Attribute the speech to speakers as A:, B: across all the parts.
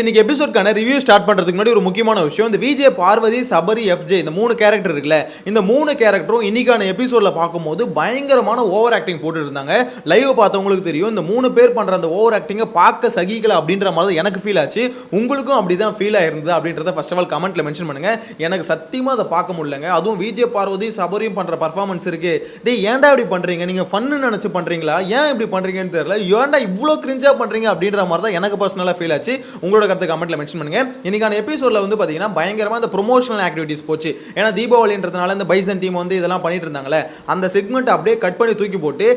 A: இன்னைக்கு எபிசோட்கான review start பண்றதுக்கு முன்னாடி ஒரு முக்கியமான விஷயம், இந்த விஜே, பார்வதி, சபரி, எஃப்ஜே இந்த 3 கேரக்டர் இருக்குல்ல, இந்த 3 கேரக்டரும் இன்னைக்கான எபிசோட்ல பார்க்கும்போது பயங்கரமான ஓவர் ஆக்டிங் போட்டுட்டு இருந்தாங்க. லைவ் பார்த்தவங்களுக்கு தெரியும், இந்த 3 பேர் பண்ற அந்த ஓவர் ஆக்டிங்கை பார்க்க சகிக்கல அப்படின்ற மாதிரி எனக்கு ஃபீல் ஆச்சு. உங்களுக்கும் அப்படிதான் ஃபீல் ஆயிருந்தது அப்படின்றத ஃபர்ஸ்ட் ஆஃப் ஆல் கமெண்ட்ல மென்ஷன் பண்ணுங்க. எனக்கு சத்தியமா அதை பார்க்க முடியலங்க. அதுவும் விஜே, பார்வதி, சபரியும் பண்ற பர்ஃபார்மன்ஸ் இருக்கு. டேய் ஏன்டா இப்படி பண்றீங்க? நீங்க ஃபன்னு நினைச்சு பண்றீங்களா? ஏன் இப்படி பண்றீங்கன்னு தெரியல. ஏன்டா இவ்வளோ கிரிஞ்சா பண்றீங்க அப்படின்ற மாதிரி தான் எனக்கு பர்சனலா ஃபீல் ஆச்சு. உங்களோட கருத்து கமெண்ட்ல மென்ஷன் பண்ணுங்க. இன்னைக்கான எபிசோட்ல வந்து பாத்தீங்கன்னா பயங்கரமா இந்த ப்ரொமோஷனல் ஆக்டிவிட்டீஸ் போச்சு. ஏன்னா தீபாவளின்றதுனால இந்த பைசன் டீம் வந்து இதெல்லாம் பண்ணிட்டு இருந்தாங்களே, அந்த செக்மெண்ட் அப்படியே கட் பண்ணி தூக்கி போட்டு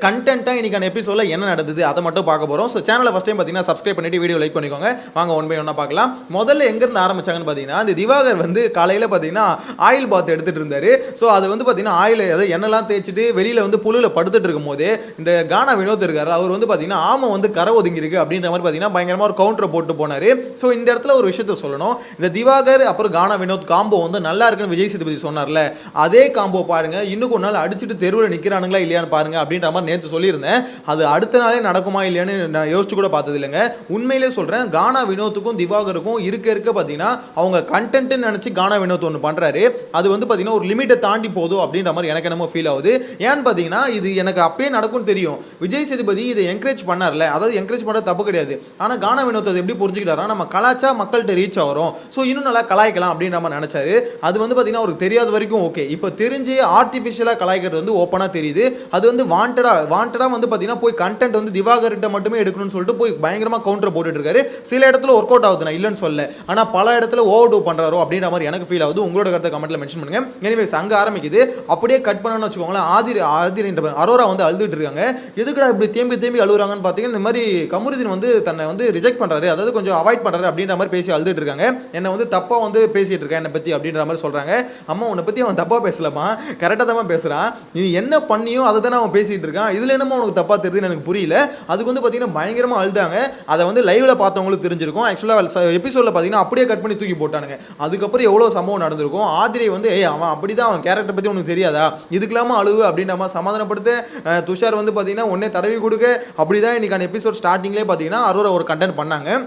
A: கண்டென்ட்டா இன்னைக்கான எபிசோட்ல என்ன நடந்தது அதை மட்டும் பார்க்க போறோம். ஸோ சேனலை ஃபர்ஸ்ட் டைம் பாத்தீங்கன்னா சப்ஸ்கிரைப் பண்ணிட்டு வீடியோ லைக் பண்ணிக்கோங்க. வாங்க ஒன் பை ஒன்னா பார்க்கலாம். முதல்ல எங்க இருந்து ஆரம்பிச்சாங்கன்னு பாத்தீங்கன்னா, இந்த திவாகர் வந்து காலையில பாத்தீங்கன்னா ஆயில் பாத் எடுத்துட்டு இருந்தாரு. ஸோ அது வந்து பாத்தீங்கன்னா ஆயில் எண்ணெல்லாம் தேய்ச்சிட்டு வெளியில வந்து புல்லுல படுத்துட்டு இருக்கும் போது இந்த கானா வினோத் இருக்காரு, அவர் வந்து பாத்தீங்கன்னா ஆமா வந்து கரை ஒதுங்கி இருக்கு அப்படின்ற மாதிரி பாத்தீங்கன்னா பயங்கரமா ஒரு கவுண்டர் போட்டு போனாரு. ஸோ இந்த இடத்துல ஒரு விஷயத்த சொல்லணும், இந்த திவாகர் அப்புறம் கானா வினோத் காம்போ வந்து நல்லா இருக்குன்னு விஜய் சேதுபதி சொன்னார்ல, அதே காம்போ பாருங்க இன்னும் ஒரு நாள் அடிச்சுட்டு தெருவில் நிற்கிறானுங்களா இல்லையான்னு பாருங்க அப்படின்ற மாதிரி நேற்று சொல்லியிருந்தேன். அது அடுத்த நாளே நடக்குமா இல்லையான்னு நான் யோசிச்சு கூட பார்த்தது இல்லைங்க. உண்மையிலே சொல்றேன், கானா வினோத்துக்கும் திவாகருக்கும் இருக்க பாத்தீங்கன்னா அவங்க கண்டென்ட் நினைச்சு கானா வினோத் ஒன்று பண்றாரு, அது வந்து பாத்தீங்கன்னா ஒரு லிமிட்டை தாண்டி போதும் அப்படின்ற மாதிரி எனக்கு என்னமோ ஃபீல் ஆகுது. ஏன்னு பாத்தீங்கன்னா இது எனக்கு அப்பயே நடக்கும்னு தெரியும். விஜய் சேதுபதி இதை என்கரேஜ் பண்ணார்ல, அதாவது என்கரேஜ் பண்ண தப்பு கிடையாது. ஆனா கானா வினோத் அதை எப்படி புரிஞ்சுக்கிட்டாரா, நம்ம கலாச்சா மக்கள்கிட்ட ரீச் ஆகிறோம், ஸோ இன்னும் நல்லா கலாய்க்கலாம் அப்படின்னு நம்ம நினைச்சாரு. அது வந்து பார்த்தீங்கன்னா அவருக்கு தெரியாத வரைக்கும் ஓகே. இப்போ தெரிஞ்சு ஆர்டிஃபிஷியலாக கலாய்க்கிறது வந்து ஓப்பனாக தெரியுது. அது வந்து வாண்டடா வந்து பார்த்தீங்கன்னா போய் கண்டென்ட் வந்து திவாகர்கிட்ட மட்டுமே எடுக்கணும்னு சொல்லிட்டு போய் பயங்கரமாக கவுண்டர் போட்டுட்டு இருக்காரு. சில இடத்துல ஒர்க் அவுட் ஆகுது, நான் இல்லைன்னு சொல்ல, ஆனால் பல இடத்துல ஓவர் டூ பண்ணுறாரோ அப்படின்ற மாதிரி எனக்கு ஃபீல் ஆகுது. உங்களோட கருத்தை கமெண்ட்ல மென்ஷன் பண்ணுங்க. எனிவேஸ் அங்கே ஆரம்பிக்குது. அப்படியே கட் பண்ணணும்னு வச்சுக்கோங்களேன், ஆதிரின்ற அரோரா வந்து அழுதுட்டு இருக்காங்க. எதுக்குடா இப்படி தேம்பி அழுகுறாங்கன்னு பார்த்தீங்கன்னா, இந்த மாதிரி கமருதீன் வந்து தன்னை வந்து ரிஜெக்ட் பண்ணுறாரு, அதாவது கொஞ்சம் அவாய்ட் பண்ணுறாரு அப்படின்ற மாதிரி பேசி அழுதுட்டு இருக்காங்க. என்னை வந்து தப்பா வந்து பேசிட்டு இருக்கேன் என்னை பத்தி அப்படின்ற மாதிரி சொல்றாங்க. அம்மா உன்னை பத்தி அவன் தப்பா பேசலமா, கரெக்டா தான் பேசுறான், நீ என்ன பண்ணியோ அதை தானே அவன் பேசிட்டு இருக்கான், இதுல என்னமோ உனக்கு தப்பா தெரியுதுன்னு எனக்கு புரியல. அதுக்கு வந்து பாத்தீங்கன்னா பயங்கரமா அழுதாங்க. அதை வந்து லைவ்ல பார்த்தவங்களுக்கு தெரிஞ்சிருக்கும். ஆக்சுவலா எபிசோட்ல பாத்தீங்கன்னா அப்படியே கட் பண்ணி தூக்கி போட்டானுங்க. அதுக்கப்புறம் எவ்வளவு சம்பவம் நடந்திருக்கும். ஆதிரை வந்து அவன் அப்படிதான், அவன் கேரக்டர் பத்தி உனக்கு தெரியாதா, இதுக்கெல்லாம அழுவு அப்படின்ற மாதிரி சமாதானப்படுத்த துஷார் வந்து பாத்தீங்கன்னா உடனே தடவி கொடுக்க, அப்படிதான் இன்னைக்கான எபிசோட் ஸ்டார்டிங்லேயே பாத்தீங்கன்னா அரோரா ஒரு கண்டென்ட் பண்ணாங்க.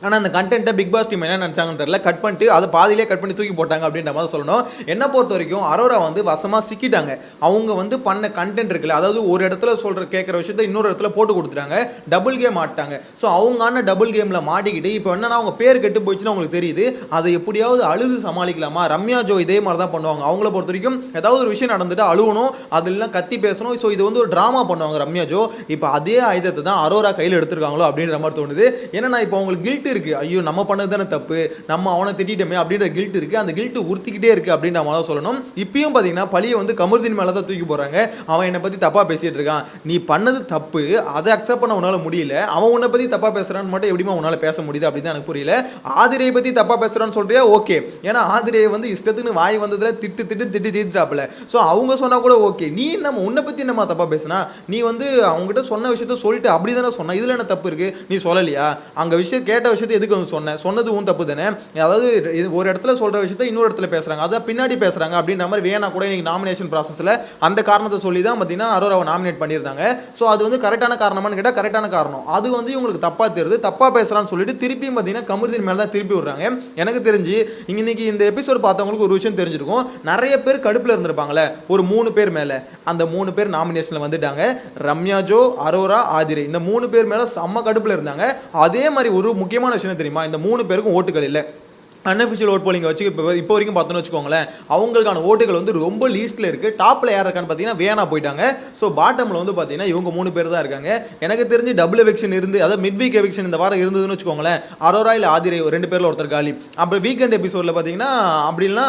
A: ஆனால் அந்த கண்டென்ட்டை பிக் பாஸ் டீம் என்ன நினச்சாங்கன்னு தெரியல, கட் பண்ணிட்டு அதை பாதியிலே கட் பண்ணி தூக்கி போட்டாங்க அப்படின்ற மாதிரி சொல்லணும். என்ன பொறுத்த வரைக்கும் அரோரா வந்து வசமாக சிக்கிட்டாங்க. அவங்க வந்து பண்ண கண்டென்ட் இருக்குல்ல, அதாவது ஒரு இடத்துல கேட்குற விஷயத்த இன்னொரு இடத்துல போட்டு கொடுத்துட்டாங்க, டபுள் கேம் ஆட்டாங்க. ஸோ அவங்கான டபுள் கேமில் மாட்டிக்கிட்டு இப்போ என்னன்னா அவங்க பேர் கெட்டு போயிடுச்சுன்னு அவங்களுக்கு தெரியுது. அதை எப்படியாவது அழுது சமாளிக்கலாமா, ரம்யா ஜோ இதே மாதிரி தான் பண்ணுவாங்க. அவங்கள பொறுத்த வரைக்கும் ஏதாவது ஒரு விஷயம் நடந்துட்டு அழுவணும், அதெல்லாம் கத்தி பேசணும். ஸோ இது வந்து ஒரு ட்ராமா பண்ணுவாங்க ரம்யா ஜோ. இப்போ அதே ஆயுதத்தை தான் அரோரா கையில் எடுத்துருக்காங்களோ அப்படின்ற மாதிரி தோணுது. ஏன்னா இப்போ அவங்களுக்கு கில்ட் இருக்கு, ஐயோ நம்ம பண்ணது தானே தப்பு, நம்ம அவனை திட்டமே அப்படின்ற கில்ட் இருக்கு. அந்த கில்ட் உறுத்திக்கிட்டே இருக்கு அப்படின்ற மாதிரி சொல்லணும். இப்பயும் பாத்தீங்கன்னா பழியை வந்து கமருதீன் மேல தான் தூக்கி போறாங்க. அவன் என்னை பத்தி தப்பா பேசிட்டு இருக்கான், நீ பண்ணது தப்பு, அதை அக்செப்ட் பண்ண உன்னால முடியல, அவன் உன்னை பத்தி தப்பா பேசுறான்னு மட்டும் எப்படிமா உன்னால பேச முடியுது அப்படின்னு எனக்கு புரியல. ஆதிரையை பத்தி தப்பா பேசுறான்னு சொல்றியா, ஓகே, ஏன்னா ஆதிரையை வந்து இஷ்டத்துக்கு வாய் வந்ததுல திட்டு தீர்த்துட்டாப்புல. ஸோ அவங்க சொன்னா கூட ஓகே, நீ நம்ம உன்னை பத்தி நம்ம தப்பா பேசினா, நீ வந்து அவங்ககிட்ட சொன்ன விஷயத்த சொல்லிட்டு அப்படிதானே சொன்ன, இதுல என்ன தப்பு இருக்கு, நீ சொல்லலையா, அங்க விஷயம் கேட்ட விஷயத்தை எதுக்கு சொன்னது உன் தப்பு தானே. அதாவது ஒரு இடத்துல சொல்ற விஷயத்தை இன்னொரு இடத்துல பேசுறாங்க, அதான் பின்னாடி பேசுறாங்க அப்படின்ற மாதிரி வேணா கூட இன்னைக்கு நாமினேஷன் ப்ராசஸ்ல அந்த காரணத்தை சொல்லி தான் பார்த்தீங்கன்னா அரோராவை நாமினேட் பண்ணியிருந்தாங்க. ஸோ அது வந்து கரெக்டான காரணமானு கேட்டால் கரெக்டான காரணம். அது வந்து இவங்களுக்கு தப்பா தெரியுது, தப்பா பேசுறான்னு சொல்லிட்டு திருப்பியும் பார்த்தீங்கன்னா கமருதீன் மேல தான் திருப்பி விடுறாங்க. எனக்கு தெரிஞ்சு இன்னைக்கு இந்த எபிசோட் பார்த்தவங்களுக்கு ஒரு விஷயம் தெரிஞ்சிருக்கும், நிறைய பேர் கடுப்புல இருந்திருப்பாங்களே, ஒரு 3 பேர் மேல, அந்த 3 பேர் நாமினேஷன்ல வந்துட்டாங்க. ரம்யா ஜோ, அரோரா, ஆதிரை, இந்த 3 பேர் மேல செம்ம கடுப்புல இருந்தாங்க. அதே மாதிரி ஒரு முக்கியமான விஷயம் தெரியுமா, இந்த 3 பேருக்கும் ஓட்டுகள் இல்லை. அன்அஃபிஷியல் ஓட் போலிங் வச்சு இப்போ வரைக்கும் பார்த்தோன்னு வச்சுக்கோங்களேன், அவங்களுக்கான ஓட்டுகள் வந்து ரொம்ப லீஸ்ட்டில் இருக்குது. டாப்பில் யார் இருக்கான்னு பார்த்தீங்கன்னா வேணா போயிட்டாங்க. ஸோ பாட்டமில் வந்து பார்த்தீங்கன்னா இவங்க 3 பேர் தான் இருக்காங்க. எனக்கு தெரிஞ்சு டபுள் எவிக்ஷன் இருந்து, அதாவது மிட் வீக் எவிக்ஷன் இந்த வாரம் இருந்ததுன்னு வச்சுக்கோங்களேன், அரோரா இல்லை ஆதிரை 2 பேரில் ஒருத்தர் காலி. அப்புறம் வீக்கெண்ட் எபிசோடில் பார்த்தீங்கன்னா அப்படின்னா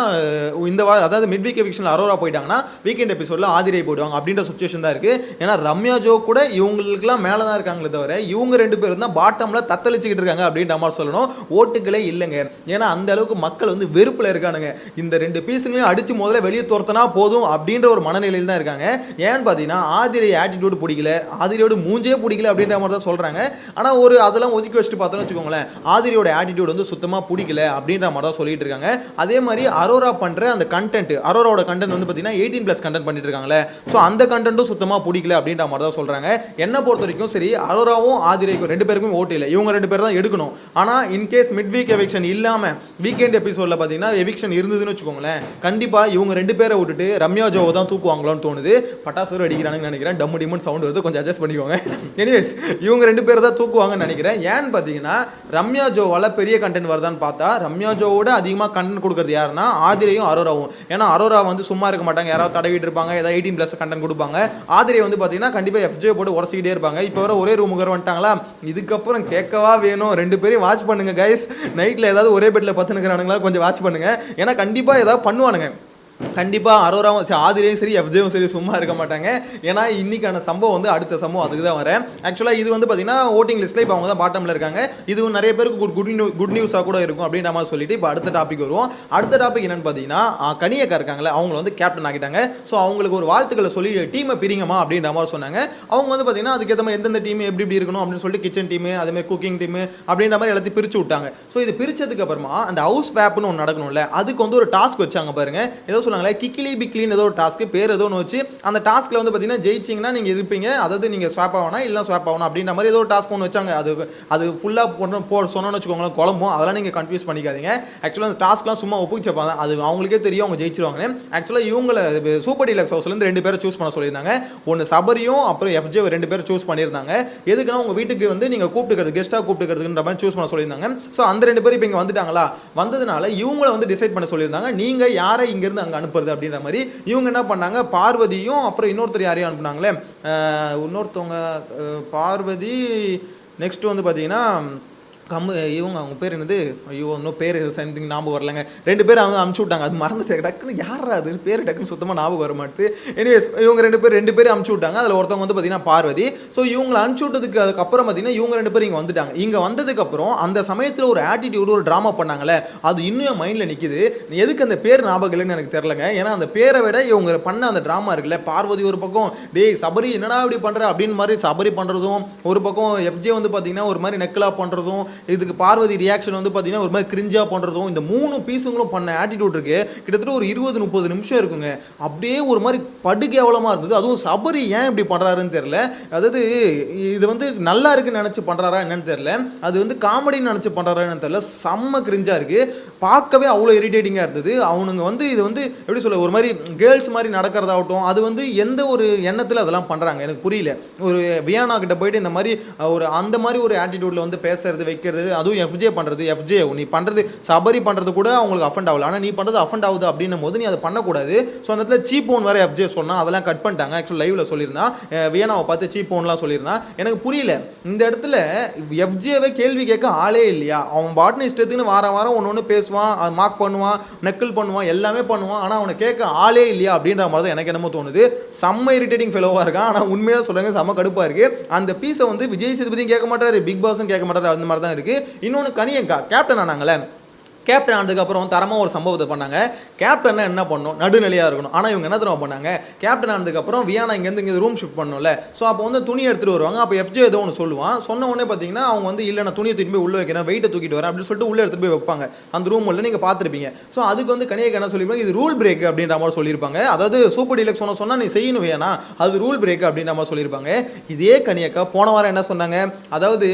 A: இந்த வாரம், அதாவது மிட் வீக் எவிக்ஷனில் அரோரா போயிட்டாங்கன்னா வீக்கெண்ட் எபிசோடில் ஆதிரை போயிடுவாங்க அப்படின்ற சுச்சுவேஷன் தான் இருக்குது. ஏன்னா ரம்யா ஜோ கூட இவங்களுக்குலாம் மேலே தான் இருக்காங்களே தவிர இவங்க 2 பேரும் தான் பாட்டமில் தத்தளிச்சுக்கிட்டு இருக்காங்க அப்படின்ற மாதிரி சொல்லணும். ஓட்டுகளே இல்லைங்க. ஏன்னா அந்த அளவுக்கு மக்கள் வந்து வெறுப்பில் இருக்கானுங்க. இந்த 2 பீஸுங்களையும் அடித்து முதல்ல வெளியே துரத்தினா போதும் அப்படின்ற ஒரு மனநிலையில் தான் இருக்காங்க. ஏன்னு பார்த்தீங்கன்னா ஆதிரை ஆட்டிடியூட் பிடிக்கல, ஆதிரியோட மூஞ்சே பிடிக்கல அப்படின்ற மாதிரி தான் சொல்கிறாங்க. ஆனால் அதெல்லாம் ஒதுக்கி வச்சுட்டு பார்த்தோன்னு வச்சுக்கோங்களேன், ஆதிரியோட ஆட்டிடியூட் வந்து சுத்தமாக பிடிக்கல அப்படின்ற மாதிரி தான் சொல்லிட்டு இருக்காங்க. அதே மாதிரி அரோரா பண்ணுற அந்த கண்டென்ட், அரோராவோட கண்டென்ட் வந்து பார்த்தீங்கன்னா 18+ கண்டென்ட் பண்ணிட்டு இருக்காங்களே, ஸோ அந்த கண்டென்ட்டும் சுத்தமாக பிடிக்கல அப்படின்ற மாதிரி தான் சொல்கிறாங்க. என்ன பொறுத்த வரைக்கும் சரி, அரோராவும் ஆதிரைக்கும் 2 பேருக்கும் ஓட்டு இல்லை, இவங்க 2 பேர் தான் எடுக்கணும். ஆனால் இன்கேஸ் மிட் வீக் எவிக்ஷன் இல்லாமல் வீக்கெண்ட் எபிசோடில் பார்த்தீங்கன்னா எவிக்ஷன் இருந்ததுன்னு வச்சுக்கோங்களேன், கண்டிப்பாக இவங்க 2 பேரை விட்டுட்டு ரம்யா ஜோவை தான் தூக்குவாங்களோன்னு தோணுது. பட்டாசு அடிக்கிறாங்கன்னு நினைக்கிறேன், டம்மு டிம்முன்னு சவுண்ட் வருது, கொஞ்சம் அட்ஜஸ்ட் பண்ணிக்கோங்க. எனிவேஸ் இவங்க 2 பேர் தான் தூக்குவாங்கன்னு நினைக்கிறேன். ஏன்னு பார்த்தீங்கன்னா ரம்யா ஜோவால் பெரிய கண்டென்ட் வருதான்னு பார்த்தா ரம்யா ஜோவோட அதிகமாக கண்டென்ட் கொடுக்குறது யாருன்னா ஆதிரையும் அரோராவும். ஏன்னா அரோரா வந்து சும்மா இருக்க மாட்டாங்க, யாராவது தடவிட்டு இருப்பாங்க, ஏதாவது 18+ கண்டென்ட் கொடுப்பாங்க. ஆதிரை வந்து பார்த்தீங்கன்னா கண்டிப்பாக FJ போட்டு உரசிக்கிட்டே இருப்பாங்க. இப்போ வர ஒரே ரூமுக்கு வந்துட்டாங்களா, இதுக்கப்புறம் கேட்கவா வேணும். 2 பேரையும் வாட்ச் பண்ணுங்க கைஸ். நைட்டில் ஏதாவது ஒரே பெட்டில் பத்துனுக்கிறானுங்களா கொஞ்சம் வாட்ச் பண்ணுங்க. ஏன்னா கண்டிப்பாக ஏதாவது பண்ணுவானுங்க. கண்டிப்பாக அரோராவும் ஆதிரையும் சரி FJவும் சரி சும்மா இருக்க மாட்டாங்க. ஏன்னா இன்னைக்கான சம்பவம் வந்து அடுத்த சம்பவம் அதுக்கு தான் வரேன். ஆக்சுவலாக இது வந்து பார்த்தீங்கன்னா ஓட்டிங் லிஸ்ட்டில் இப்போ அவங்க தான் பாட்டமில் இருக்காங்க. இதுவும் நிறைய பேருக்கு குட் நியூஸாக கூட இருக்கும் அப்படின்ற மாதிரி சொல்லிட்டு இப்போ அடுத்த டாபிக் வருவோம். அடுத்த டாபிக் என்னன்னு பார்த்தீங்கன்னா கனியக்கா இருக்காங்களே, அவங்க வந்து கேப்டன் ஆகிட்டாங்க. ஸோ அவங்களுக்கு ஒரு வாழ்த்துக்களை சொல்லி டீமை பிரிங்கம்மா அப்படின்ற மாதிரி சொன்னாங்க. அவங்க வந்து பார்த்தீங்கன்னா அதுக்கேற்ற மாதிரி எந்தெந்த டீம் எப்படி இருக்கணும் அப்படின்னு சொல்லிட்டு கிச்சன் டீமு, அதேமாதிரி குக்கிங் டீமு அப்படின்ற மாதிரி எல்லாத்தையும் பிரித்து விட்டாங்க. ஸோ இது பிரித்ததுக்கு அப்புறமா அந்த ஹவுஸ் ஸ்வாப்னு ஒன்று நடக்கணும்ல, அதுக்கு வந்து ஒரு டாஸ்க் வச்சாங்க பாருங்க. ஏதோ சொன்னாங்களே கிக்கிலி பிக்லின்னு ஏதோ ஒரு டாஸ்க்கு, பேர் ஏதோ ஒன்று வச்சு அந்த டாஸ்க்கில் வந்து பார்த்தீங்கன்னா ஜெயிச்சிங்கன்னா நீங்கள் இருப்பீங்க, அதாவது நீங்கள் ஸ்வாப் ஆகணும் இல்லை ஸ்வாப் ஆகணும் அப்படின்ற மாதிரி ஏதோ ஒரு டாஸ்க் ஒன்று வச்சாங்க. அது ஃபுல்லாக சொன்னோன்னு வச்சுக்கோங்களேன் குழம்பும், அதெல்லாம் நீங்கள் கன்ஃபியூஸ் பண்ணிக்காதீங்க. ஆக்சுவலாக அந்த டாஸ்க்லாம் சும்மா ஒப்புச்சப்பாங்க, அது அவங்களுக்கே தெரியும் அவங்க ஜெயிச்சிருவாங்க. ஆக்சுவலாக இவங்களை சூப்பர் டீலக்ஸ் ஹவுஸ்லேருந்து 2 பேரை சூஸ் பண்ண சொல்லியிருந்தாங்க. ஒன்று சபரியும் அப்புறம் FJ 2 பேரும் சூஸ் பண்ணியிருந்தாங்க. எதுக்குன்னா உங்கள் வீட்டுக்கு வந்து நீங்கள் கூப்பிட்டுக்கிறது கெஸ்ட்டாக கூப்பிட்டுக்கிறதுன்ற மாதிரி சூஸ் பண்ண சொல்லியிருந்தாங்க. ஸோ அந்த 2 பேரும் இப்போ இங்கே வந்துட்டாங்களா, வந்ததுனால இவங்கள வந்து டிசைட் பண்ண சொல்லியிருந்தாங்க. நீங்கள் யாரை இங்கேருந்து அங்கே அனுப்புறது அப்படின்ற மாதிரி இவங்க என்ன பண்ணாங்க, பார்வதியும் அப்புறம் இன்னொருத்தர் யாரையும் அனுப்புனாங்களே, இன்னொருத்தவங்க பார்வதி, நெக்ஸ்ட் வந்து பார்த்தீங்கன்னா இவங்க அவங்க பேர் என்னது, ஐயோ இன்னும் பேர் சம்திங் ஞாபகம் வரலங்க. 2 பேர் அவங்க அமுச்சு விட்டாங்க, அது மறந்துட்டு டக்குன்னு யாரா அது பேர் டக்குன்னு சுத்தமாக ஞாபகம் வர மாட்டுது. எனிவேஸ் இவங்க 2 பேரும் அமுச்சு விட்டாங்க. அதில் ஒருத்தவங்க வந்து பார்த்தீங்கன்னா பார்வதி. ஸோ இவங்களை அனுப்பிச்சு விட்டதுக்கு அதுக்கப்புறம் பார்த்தீங்கன்னா இவங்க 2 பேரும் இங்கே வந்துட்டாங்க. இங்கே வந்ததுக்கப்புறம் அந்த சமயத்தில் ஒரு ஆட்டிடியூடு ஒரு ட்ராமா பண்ணாங்களே, அது இன்னும் என் மைண்டில் நிற்கிது. எதுக்கு அந்த பேர் ஞாபகம் இல்லைன்னு எனக்கு தெரிலங்க. ஏன்னா அந்த பேரை விட இவங்க பண்ண அந்த ட்ராமா இருக்குல்ல, பார்வதி ஒரு பக்கம் டேய் சபரி என்னடா இப்படி பண்ணுற அப்படின்னு மாதிரி சபரி பண்ணுறதும், ஒரு பக்கம் FJ வந்து பார்த்தீங்கன்னா ஒரு மாதிரி நெக்கலா பண்ணுறதும், இதுக்கு பார்வதி ரியாக்ஷன் வந்து பார்த்தீங்கன்னா ஒரு மாதிரி கிரிஞ்சா பண்ணுறதும், இந்த 3 பீஸுங்களும் பண்ண ஆட்டிடியூட் இருக்கு. கிட்டத்தட்ட ஒரு 20-30 நிமிஷம் இருக்குங்க. அப்படியே ஒரு மாதிரி படுகேவலமாக இருந்தது. அதுவும் சபரி ஏன் இப்படி பண்ணுறாருன்னு தெரியல. அதாவது இது வந்து நல்லா இருக்குன்னு நினச்சி பண்ணுறாரா என்னன்னு தெரியல, அது வந்து காமெடின்னு நினச்சி பண்ணுறாரான்னு தெரியல, செம்ம கிரிஞ்சா இருக்கு. பார்க்கவே அவ்வளோ இரிட்டேட்டிங்காக இருந்தது. அவனுங்க வந்து இது வந்து எப்படி சொல்ல, ஒரு மாதிரி கேர்ள்ஸ் மாதிரி நடக்கிறதாகட்டும், அது வந்து எந்த ஒரு எண்ணத்தில் அதெல்லாம் பண்ணுறாங்க எனக்கு புரியல. ஒரு வியானா கிட்ட போயிட்டு இந்த மாதிரி அந்த மாதிரி ஒரு ஆட்டிடியூடில் வந்து பேசுறது வைக்கிறது, அதுவும் FJ பண்ணுறது, FJ நீ பண்ணுறது சபரி பண்ணுறது கூட அவங்களுக்கு அஃபண்ட் ஆகல, ஆனால் நீ பண்ணுறது அஃபண்ட் ஆகுது அப்படின்னும் போது நீ அதை பண்ணக்கூடாது. ஸோ அந்த இடத்துல சீப் ஓன் வேறு FJ சொன்னால் அதெல்லாம் கட் பண்ணிட்டாங்க. ஆக்சுவல் லைவில் சொல்லியிருந்தான், வியானாவை பார்த்து சீப் ஓன்லாம் சொல்லியிருந்தான். எனக்கு புரியல இந்த இடத்துல FJவை கேள்வி கேட்க ஆளே இல்லையா? அவன் பாட்னு இஷ்டத்துக்குன்னு வாரம் ஒன்று பேசுவான், அது மார்க் பண்ணுவான், நெக்கிள் பண்ணுவான், எல்லாமே பண்ணுவான், ஆனால் அவனை கேட்க ஆளே இல்லையா அப்படின்ற மாதிரி தான் எனக்கு என்னமோ தோணுது. செம்ம இரிட்டேட்டிங் ஃபெலோவாக இருக்கான். ஆனால் உண்மையாக சொல்லுங்க செம்ம கடுப்பாக இருக்குது. அந்த பீஸை வந்து விஜய் சேதுபதியும் கேட்க மாட்டாரு, பிக் பாஸும் கேட்க மாட்டாரு, அந்த மாதிரி தான் இருக்குது. இன்னொன்று கனியங்கா கேப்டன் ஆனாங்களே, கேப்டன் ஆனதுக்கப்புறம் தரமாக ஒரு சம்பவத்தை பண்ணாங்க. கேப்டன்னா என்ன பண்ணணும், நடுநிலையாக இருக்கணும். ஆனால் இவங்க என்ன தரமா பண்ணாங்க, கேப்டன் ஆனதுக்கப்புறம் வியானா இங்கே ரூம் ஷிஃப்ட் பண்ணணும்ல, ஸோ அப்போ வந்து துணி எடுத்துகிட்டு வருவாங்க. அப்போ FJ ஏதோ ஒன்று சொல்லுவான், சொன்ன உடனே பார்த்தீங்கன்னா அவங்க வந்து இல்லை நான் துணியை தூக்கி போய் உள்ளே வைக்கிறேன், வெயிட்டை தூக்கிட்டு வரேன் அப்படின்னு சொல்லிட்டு உள்ளே எடுத்துகிட்டு போய் வைப்பாங்க அந்த ரூம் உள்ள, நீங்கள் பார்த்துருப்பீங்க. ஸோ அதுக்கு வந்து கனியக்கா என்ன சொல்லியிருப்பாங்க, இது ரூல் பிரேக் அப்படின்ற மாதிரி சொல்லியிருப்பாங்க. அதாவது சூப்பர் டீலக்ஸ் சொன்னால் நீ செய்யணும் வேணா, அது ரூல் பிரேக் அப்படின்ற மாதிரி சொல்லியிருப்பாங்க. இதே கனியக்கா போன வாரம் என்ன சொன்னாங்க, அதாவது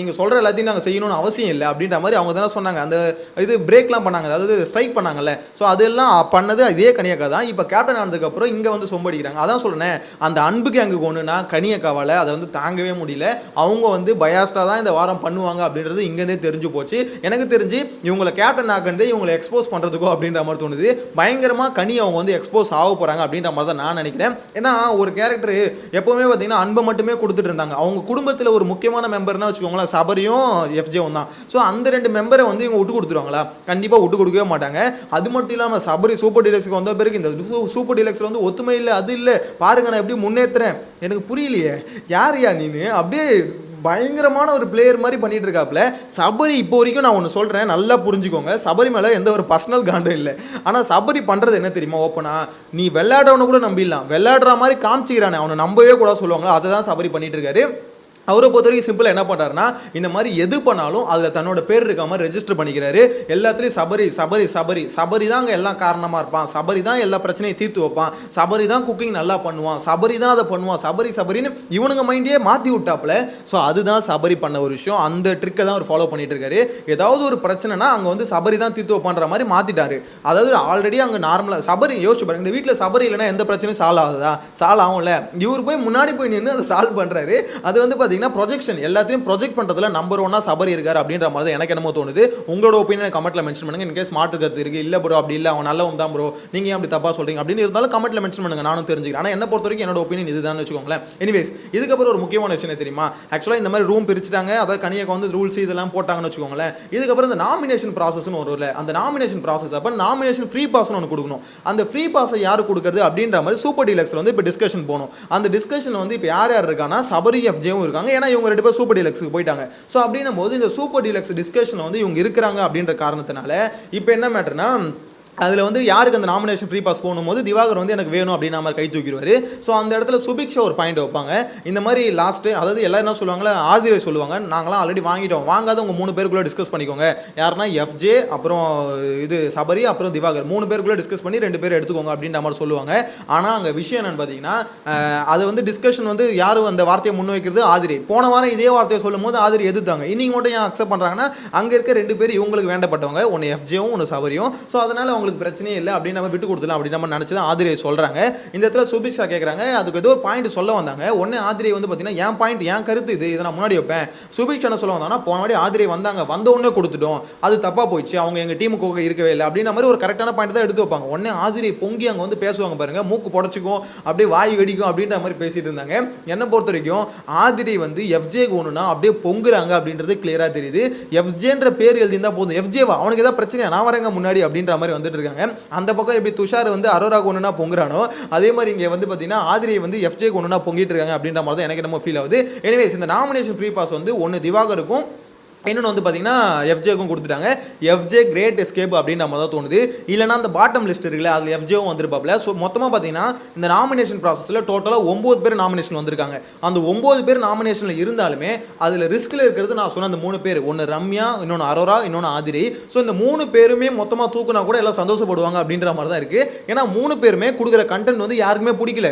A: நீங்கள் சொல்கிற எல்லாத்தையும் நாங்கள் செய்யணும்னு அவசியம் இல்லை அப்படின்ற மாதிரி அவங்க தானே சொன்னாங்க. அந்த இது பிரேக்லாம் பண்ணாங்க, அதாவது ஸ்ட்ரைக் பண்ணாங்கல்ல, ஸோ அதெல்லாம் பண்ணது இதே கனியக்கா தான். இப்போ கேப்டன் ஆனதுக்கப்புறம் இங்கே வந்து சொம்படிக்கிறாங்க. அதான் சொல்கிறேன், அந்த அன்புக்கு அங்கே ஒன்றுனா கனியக்காவால் அதை வந்து தாங்கவே முடியல. அவங்க வந்து பயாஸ்டாக தான் இந்த வாரம் பண்ணுவாங்க அப்படின்றது இங்கேருந்தே தெரிஞ்சு போச்சு. எனக்கு தெரிஞ்சு இவங்களை கேப்டன் ஆக்கினதே இவங்களை எக்ஸ்போஸ் பண்ணுறதுக்கோ அப்படின்ற மாதிரி தோணுது. பயங்கரமாக கனி அவங்க வந்து எக்ஸ்போஸ் ஆக போகிறாங்க அப்படின்ற மாதிரி தான் நான் நினைக்கிறேன். ஏன்னா ஒரு கேரக்டர் எப்போவுமே பார்த்தீங்கன்னா அன்பை மட்டுமே கொடுத்துட்டு இருந்தாங்க. அவங்க குடும்பத்தில் ஒரு முக்கியமான மெம்பர்னா வச்சுக்கோங்களேன், சபரியும் FJவும் தான். ஸோ அந்த 2 மெம்பரை வந்து இவங்க விட்டு கொடுத்துருவாங்களா, கண்டிப்பாக விட்டு கொடுக்கவே மாட்டாங்க. அது மட்டும் இல்லாமல் சபரி சூப்பர் டீலக்ஸுக்கு வந்த பிறகு இந்த சூப்பர் டீலக்ஸில் வந்து ஒத்துமை இல்லை, அது இல்லை பாருங்க நான் எப்படி முன்னேற்றுறேன், எனக்கு புரியலையே யாரையா நீனு, அப்படியே பயங்கரமான ஒரு பிளேயர் மாதிரி பண்ணிட்டு இருக்காப்புல. சபரி இப்போ வரைக்கும் நான் ஒன்று சொல்கிறேன், நல்லா புரிஞ்சுக்கோங்க. சபரி மேலே எந்த ஒரு பர்சனல் காண்டும் இல்லை. ஆனால் சபரி பண்ணுறது என்ன தெரியுமா? ஓப்பனா நீ விளையாடுறவனை கூட நம்பிடலாம், விளையாடுற மாதிரி காமிச்சிக்கிறானே அவனை நம்பவே கூட சொல்லுவாங்களா, அதை தான் சபரி பண்ணிட்டு இருக்காரு. அவரை பொறுத்த வரைக்கும் சிம்பிளாக என்ன பண்ணுறாருன்னா, இந்த மாதிரி எது பண்ணாலும் அதில் தன்னோட பேர் இருக்க மாதிரி ரெஜிஸ்டர் பண்ணிக்கிறாரு. எல்லாத்துலேயும் சபரி சபரி சபரி சபரி தான் அங்கே எல்லாம் காரணமாக இருப்பான், சபரி தான் எல்லா பிரச்சனையும் தீர்த்து வைப்பான், சபரி தான் குக்கிங் நல்லா பண்ணுவான், சபரி தான் அதை பண்ணுவான், சபரி சபரின்னு இவனுங்க மைண்டே மாற்றி விட்டாப்புல. ஸோ அதுதான் சபரி பண்ண ஒரு விஷயம். அந்த ட்ரிக்கை தான் அவர் ஃபாலோ பண்ணிட்டு இருக்காரு. ஏதாவது ஒரு பிரச்சனைனா அங்கே வந்து சபரி தான் தீர்த்து வைப்பான்ற மாதிரி மாற்றிட்டாரு. அதாவது ஆல்ரெடி அங்கே நார்மலாக சபரி யோசிச்சு பாருங்க, இந்த வீட்டில் சபரி இல்லைன்னா எந்த பிரச்சனையும் சால்வ் ஆகுதா? சால்வ் ஆகும்ல. இவர் போய் முன்னாடி போய் நின்று அதை சால்வ் பண்ணுறாரு. அது வந்து பார்த்தீங்கன்னா ப்ரொஜெக்ஷன், எல்லாத்தையும் ப்ரொஜெக்ட் பண்ணுறதுல நம்பர் ஒன்னா சபரி இருக்கார் அப்படின்ற மாதிரி தான் எனக்கு என்னமோ தோணுது. உங்களோட ஒப்பீனியன் கமெண்ட்ல மென்ஷன் பண்ணுங்க. இன்கேஸ் மாற்று கருத்து இருக்கு, இல்லை ப்ரோ அப்படி இல்லை அவன் நல்லவன் தான் ப்ரோ, நீங்க ஏன் அப்படி தப்பா சொல்றீங்க அப்படின்னு இருந்தாலும் கமெண்ட்ல மென்ஷன் பண்ணுங்க, நானும் தெரிஞ்சுக்கிறேன். ஆனால் என்ன பொறுத்த வரைக்கும் என்னோட ஒப்பீனியன் இதுதான் வச்சுக்கோங்களேன். எனிவேஸ், இதுக்கப்புறம் ஒரு முக்கியமான விஷயம் தெரியுமா? ஆக்சுவலாக இந்த மாதிரி ரூம் பிரிச்சுட்டாங்க, அதாவது கனியக்கு வந்து ரூல்ஸ் இதெல்லாம் போட்டாங்கன்னு வச்சுக்கோங்களேன். இதுக்கப்புறம் இந்த நாமினேஷன் ப்ராசஸ்னு ஒரு இல்லை, அந்த நாமினேஷன் ப்ராசஸ் அப்போ நாமினேஷன் ஃப்ரீ பாஸ்னு ஒன்று கொடுக்கணும். அந்த ஃப்ரீ பாஸை யார் கொடுக்குறது அப்படின்ற மாதிரி சூப்பர் டீலக்ஸ்ல வந்து இப்போ டிஸ்கஷன் போகணும். அந்த டிஸ்கஷன் வந்து இப்போ யார் யார் இருக்காங்கன்னா சபரி எஃப்ஜேவும் இருக்காங்க. ஏன்னா இவங்க ரெண்டு பேர் சூப்பர் டீலக்ஸ்க்கு போயிட்டாங்க. ஸோ அப்படின்னும் போது இந்த சூப்பர் டீலக்ஸ் டிஸ்கஷன் வந்து இவங்க இருக்கிறாங்க அப்படின்ற காரணத்தினால இப்போ என்ன மேட்டர்னா, அதில் வந்து யாருக்கு அந்த நாமினேஷன் ஃப்ரீ பாஸ் போகும்போது திவாகர் வந்து எனக்கு வேணும் அப்படின்னு மாதிரி கை தூக்கிடுவார். ஸோ அந்த இடத்துல சுபிக்ஷா ஒரு பாயிண்ட் வைப்பாங்க. இந்த மாதிரி லாஸ்ட்டு அதாவது எல்லாரும் என்ன சொல்லுவாங்களா, ஆதிரை சொல்லுவாங்க, நாங்களாம் ஆல்ரெடி வாங்கிட்டோம், வாங்காத உங்கள் 3 பேருக்குள்ளே டிஸ்கஸ் பண்ணிக்கோங்க. யாருன்னா எஃப்ஜே, அப்புறம் இது சபரி, அப்புறம் திவாகர் 3 பேருக்குள்ளே டிஸ்கஸ் பண்ணி 2 பேர் எடுத்துக்கோங்க அப்படின்ற மாதிரி சொல்லுவாங்க. ஆனால் அங்கே விஷயம் என்னன்னு பார்த்தீங்கன்னா, அது வந்து டிஸ்கஷன் வந்து யாரும் அந்த வார்த்தையை முன்வைக்கிறது ஆதிரை. போன வாரம் இதே வார்த்தையை சொல்லும் போது ஆதிரை எதிர்த்தாங்க. இன்னைக்கு மட்டும் ஏன் அக்செப்ட் பண்ணுறாங்கன்னா, அங்கே இருக்க 2 பேர் இவங்களுக்கு வேண்டப்பட்டவங்க, ஒன்று எஃப்ஜேவும் ஒன்று சபரியும். ஸோ அதனால் அவங்களுக்கு பிரச்சனையே இல்லை அப்படின்னு நம்ம விட்டு கொடுத்துலாம் அப்படின்னு நம்ம நினச்சி தான் ஆதிரை சொல்கிறாங்க. இந்த இடத்துல சுபிக்ஷா கேட்குறாங்க, அதுக்கு ஏதோ ஒரு பாயிண்ட் சொல்ல வந்தாங்க. ஒன்று ஆதிரை வந்து பார்த்தீங்கன்னா என் பாயிண்ட் என் கருத்து இதை நான் முன்னாடி வைப்பேன். சுபிக்ஷா என்ன சொல்ல வந்தாங்கன்னா, போன வாடி ஆதிரை வந்தாங்க, வந்த உடனே கொடுத்துட்டோம், அது தப்பாக போயிடுச்சு, அவங்க எங்கள் டீமுக்கு இருக்கவே இல்லை அப்படின்ற மாதிரி ஒரு கரெக்டான பாயிண்ட் தான் எடுத்து வைப்பாங்க. உடனே ஆதிரை பொங்கி அங்கே வந்து பேசுவாங்க பாருங்க, மூக்கு புடச்சிக்கும், அப்படியே வாய் வெடிக்கும் அப்படின்ற மாதிரி பேசிட்டு இருந்தாங்க. என்னை பொறுத்த வரைக்கும் ஆதிரை வந்து எஃப்ஜேக்கு ஒன்றுனா அப்படியே பொங்குறாங்க அப்படின்றது கிளியராக தெரியுது. எஃப்ஜேன்ற பேர் எழுதியிருந்தா போதும், எஃப்ஜேவா அவனுக்கு ஏதாவது பிரச்சனையா, நான் வரேங்க முன்னாடி அப்படின்ற மாதிரி வந்துட்டு இருக்காங்க. அந்த பக்கம் எப்படி துஷார் வந்து அரோரா ஒன்றுனா பொங்குறானோ, அதே மாதிரி இங்கே வந்து பார்த்தீங்கன்னா ஆதிரை வந்து எஃப்ஜே ஒன்றுனா பொங்கிட்டு இருக்காங்க அப்படின்ற மாதிரி தான் எனக்கு நம்ம ஃபீல் ஆகுது. எனிவேஸ், இந்த நாமினேஷன் ஃப்ரீ பாஸ் வந்து ஒன்று திவாகருக்கும் இன்னொன்று வந்து பார்த்தீங்கன்னா எஃப்ஜேக்கும் கொடுத்துட்டாங்க. எஃப்ஜே கிரேட் எஸ்கேப் அப்படின்னு நம்ம தான் தோணுது. இல்லைனா அந்த பாட்டம் லிஸ்ட் இருக்குல்ல, அதில் எஃப்ஜேவும் வந்துருப்பாப்ல. ஸோ மொத்தமாக பார்த்தீங்கன்னா இந்த நாமினேஷன் ப்ராசஸில் டோட்டலாக 9 பேர் நாமினேஷன் வந்திருக்காங்க. அந்த 9 பேர் நாமினேஷனில் இருந்தாலுமே அதில் ரிஸ்கில் இருக்கிறது நான் சொன்ன அந்த 3 பேர், ஒன்று ரம்யா, இன்னொன்று அரோரா, இன்னொன்று ஆதிரை. ஸோ இந்த 3 பேருமே மொத்தமாக தூக்குனா கூட எல்லாம் சந்தோஷப்படுவாங்க அப்படின்ற மாதிரி தான் இருக்குது. ஏன்னா 3 பேருமே கொடுக்குற கண்டென்ட் வந்து யாருக்குமே பிடிக்கல.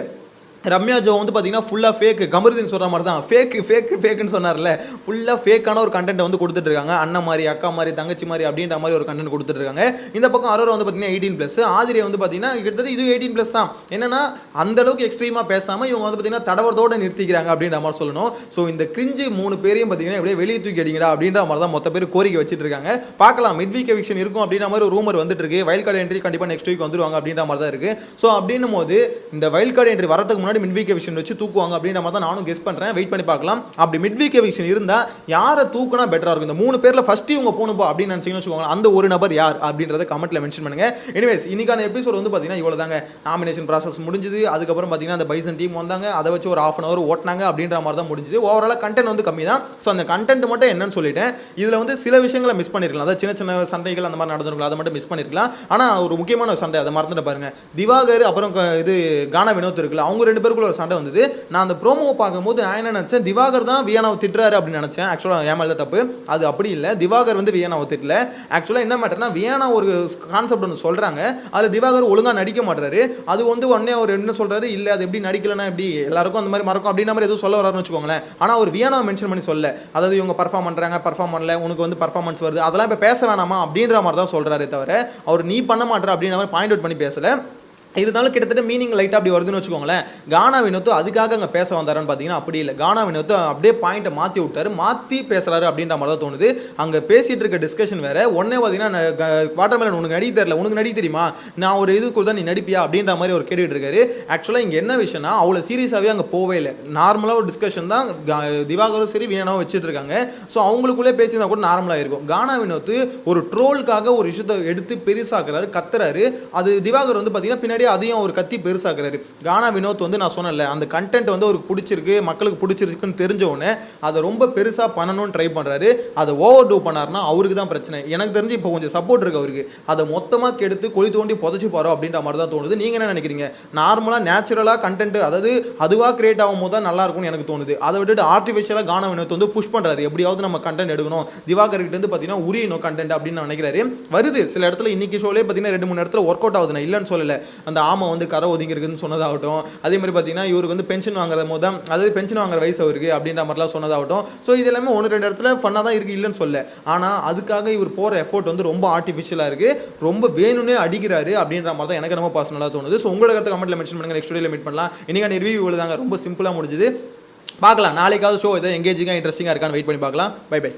A: ரம்யா ஜோ வந்து பார்த்தீங்கன்னா ஃபுல்லாக ஃபேக், கமருதீன் சொல்கிற மாதிரி தான் ஃபேக்குன்னு சொன்னார்ல, ஃபுல்லாக ஃபேக்கான ஒரு கண்டென்ட் வந்து கொடுத்துட்ருக்காங்க. அண்ணன் மாதிரி, அக்கா மாதிரி, தங்கச்சி மாதிரி அப்படின்ற மாதிரி ஒரு கண்டென்ட் கொடுத்துட்ருக்காங்க. இந்த பக்கம் அரோரா வந்து பார்த்தீங்கன்னா 18+, ஆதிரை வந்து பார்த்தீங்கன்னா கிட்டத்தட்ட இது 18+ தான். என்னன்னா அந்த அளவுக்கு எக்ஸ்ட்ரீமாக பேசாமல் இவங்க வந்து பார்த்தீங்கன்னா தடவரத்தோடு நிறுத்திக்கிறாங்க அப்படின்ற மாதிரி சொல்லணும். ஸோ இந்த கிரிஞ்சு 3 பேரையும் பார்த்தீங்கன்னா எப்படியே வெளியே தூக்கி அடிங்கடா அப்படின்ற மாதிரி தான் மொத்த பேர் கோரிக்கை வச்சுட்டு இருக்காங்க. பார்க்கலாம், மிட் வீக் எவிக்ஷன் இருக்கும் அப்படின்ற மாதிரி ஒரு ரூமர் வந்துட்டு இருக்கு. வைல்ட் கார்டு என்ட்ரி கண்டிப்பாக நெக்ஸ்ட் வீக் வந்துருவாங்க அப்படின்ற மாதிரி தான் இருக்கு. ஸோ அப்படின்னும் போது இந்த வைல்ட் கார்டு என்ட்ரி வரதுக்கு முன்னாடி மிட் வீக் எவிக்ஷன் வச்சு தூக்குவாங்க அப்படின்ற மாதிரி தான் நானும் கெஸ் பண்றேன். வெயிட் பண்ணி பார்க்கலாம். அப்படி மிட் வீக் எவிக்ஷன் இருந்தா யாரை தூக்குனா பெட்டரா இருக்கும், இந்த 3 பேர்ல ஃபர்ஸ்ட் இவங்க போணும் அப்படின்னு நினைச்சீங்கன்னு வச்சுக்கோங்க, அந்த ஒரு நபர் யார் அப்படின்றத கமெண்ட்ல மென்ஷன் பண்ணுங்க. எனிவேஸ், இன்னைக்கான எபிசோட் வந்து பாத்தீங்கன்னா இவ்வளவுதாங்க. நாமினேஷன் ப்ராசஸ் முடிஞ்சது. அதுக்கப்புறம் பாத்தீங்கன்னா அந்த பைசன் டீம் வந்தாங்க, அதை வச்சு ஒரு 1/2 hour ஓட்டினாங்க அப்படின்ற மாதிரி தான் முடிஞ்சது. ஓவராலா கண்டென்ட் வந்து கம்மி தான். ஸோ அந்த கண்டென்ட் மட்டும் என்னன்னு சொல்லிட்டேன். இதுல வந்து சில விஷயங்களை மிஸ் பண்ணிருக்கலாம், அதாவது சின்ன சின்ன சண்டைகள் அந்த மாதிரி நடந்துருக்கலாம், அதை மட்டும் மிஸ் பண்ணிருக்கலாம். ஆனா ஒரு முக்கியமான சண்டை அதை மறந்துட்டு பாருங்க, திவாகர் அப்புறம் இது கானா வினோத் இருக்குல்ல, அவங்க 2 பேருக்குள்ள ஒரு சண்டை வந்தது. நான் அந்த ப்ரோமோ பார்க்கும்போது நான் என்ன நினச்சேன், திவாகர் தான் வியானாவை திட்டுறாரு அப்படின்னு நினச்சேன். ஆக்சுவலாக ஏன் மேலே தப்பு, அது அப்படி இல்லை. திவாகர் வந்து வியானாவை திட்டல. ஆக்சுவலாக என்ன மேட்டர்னா, வியானா ஒரு கான்செப்ட் ஒன்று சொல்கிறாங்க, அதில் திவாகர் ஒழுங்காக நடிக்க மாட்டாரு. அது வந்து உடனே அவர் என்ன சொல்கிறாரு, இல்லை அது எப்படி நடிக்கலன்னா எப்படி எல்லாருக்கும் அந்த மாதிரி மறக்கும் அப்படின்ற மாதிரி எதுவும் சொல்ல வராருன்னு வச்சுக்கோங்களேன். ஆனால் ஒரு வியானாவை மென்ஷன் பண்ணி சொல்ல, அதாவது இவங்க பர்ஃபார்ம் பண்ணுறாங்க, பர்ஃபார்ம் பண்ணல, உனக்கு வந்து பர்ஃபார்மன்ஸ் வருது, அதெல்லாம் இப்போ பேச வேணாமா அப்படின்ற மாதிரி தான் சொல்கிறாரே தவிர அவர் நீ பண்ண மாட்டேற அப்படின்ற மாதிரி பாயிண்ட் அவுட் பண்ணி பேசலை. இருந்தாலும் கிட்டத்தட்ட மீனிங் லைட்டாக அப்படி வருதுன்னு வச்சுக்கோங்களேன். கானா வினோத் அதுக்காக அங்கே பேச வந்தாருன்னு பார்த்தீங்கன்னா அப்படி இல்லை. கானா வினோத் அப்படியே பாயிண்ட்டை மாற்றி விட்டாரு, மாற்றி பேசுகிறாரு அப்படின்ற மாதிரி தான் தோணுது. அங்கே பேசிகிட்டு இருக்க டிஸ்கஷன் வேறு. ஒன்னே பார்த்தீங்கன்னா வாட்டர்மெலன் உனக்கு நடிக்க தெரியல, உனக்கு நடிக்க தெரியுமா, நான் ஒரு இதுக்கு தான் நீ நடிப்பியா அப்படின்ற மாதிரி ஒரு கேட்டுட்டு இருக்காரு. ஆக்சுவலாக இங்கே என்ன விஷயம்னா, அவ்வளோ சீரியஸாகவே அங்கே போவே இல்லை. நார்மலாக ஒரு டிஸ்கஷன் தான். திவாகரும் சரி வியானாவும் வச்சுட்டு இருக்காங்க. ஸோ அவங்களுக்குள்ளே பேசியிருந்தா கூட நார்மலாக இருக்கும். கானா வினோத் ஒரு ட்ரோலுக்காக ஒரு விஷயத்தை எடுத்து பெருசாக்குறாரு, கத்துறாரு. அது திவாகர் வந்து பார்த்தீங்கன்னா பின்னாடி அதையும் ஒரு கத்தி பெருசாக்குறாரு. கானா வினோத் வந்து நான் சொன்னேன்ல, அந்த கண்டென்ட் வந்து அவருக்கு பிடிச்சிருக்கு, மக்களுக்கு பிடிச்சிருக்குன்னு தெரிஞ்ச உடனே அதை ரொம்ப பெருசாக பண்ணணும்னு ட்ரை பண்ணுறாரு. அதை ஓவர் டூ பண்ணாருன்னா அவருக்கு தான் பிரச்சனை. எனக்கு தெரிஞ்சு இப்போ கொஞ்சம் சப்போர்ட் இருக்கு அவருக்கு. அதை மொத்தமாக கெடுத்து குழி தோண்டி புதைச்சி போகிறோம் அப்படின்ற மாதிரி தான் தோணுது. நீங்கள் என்ன நினைக்கிறீங்க? நார்மலாக நேச்சுரலாக கண்டென்ட் அதாவது அதுவாக கிரியேட் ஆகும் போது தான் நல்லா இருக்கும்னு எனக்கு தோணுது. அதை விட்டுட்டு ஆர்டிஃபிஷியலாக கானா வினோத் வந்து புஷ் பண்ணுறாரு. எப்படியாவது நம்ம கண்டென்ட் எடுக்கணும், திவாகர் கிட்ட இருந்து பார்த்தீங்கன்னா உரியணும் கண்டென்ட் அப்படின்னு நான் நினைக்கிறாரு. வருது சில இடத்துல இன்னைக்கு ஷோலே பார்த்தீங்கன்னா 2-3 இடத்துல ஒர்க் அவுட் ஆகுது. நான் இல்லைன்னு சொல்லலை. அந்த ஆமை வந்து கரை ஒதுங்கிருக்குன்னு சொன்னதாகட்டும், அதே மாதிரி பார்த்தீங்கன்னா இவருக்கு வந்து பென்ஷன் வாங்குற போது தான், அதாவது பென்ஷன் வாங்குற வயசு அவருக்கு அப்படின்ற மாதிரிலாம் சொன்னதாகட்டும். ஸோ இது எல்லாமே 1-2 இடத்துல ஃபன்னாக தான் இருக்குது, இல்லைன்னு சொல்ல. ஆனால் அதுக்காக இவர் போகிற எஃபோர்ட் வந்து ரொம்ப ஆர்டிஃபிஷியலாக இருக்குது, ரொம்ப வேணும்னே அடிக்கிறாரு அப்படின்ற மாதிரி தான் எனக்கு ரொம்ப பர்சனலாக தோணுது. ஸோ உங்களோட கருத்தை கமெண்ட்டில் மென்ஷன் பண்ணுங்கள். நெக்ஸ்ட் வீடியோவில் மீட் பண்ணலாம். இன்றைக்கான ரிவ்யூ இவ்வளோ தாங்க, ரொம்ப சிம்பிளாக முடிஞ்சுது. பார்க்கலாம் நாளைக்காவது ஷோ எதாவது எங்கேஜிங்காக இன்ட்ரெஸ்டிங்காக இருக்கான்னு வெயிட் பண்ணி பார்க்கலாம். Bye by.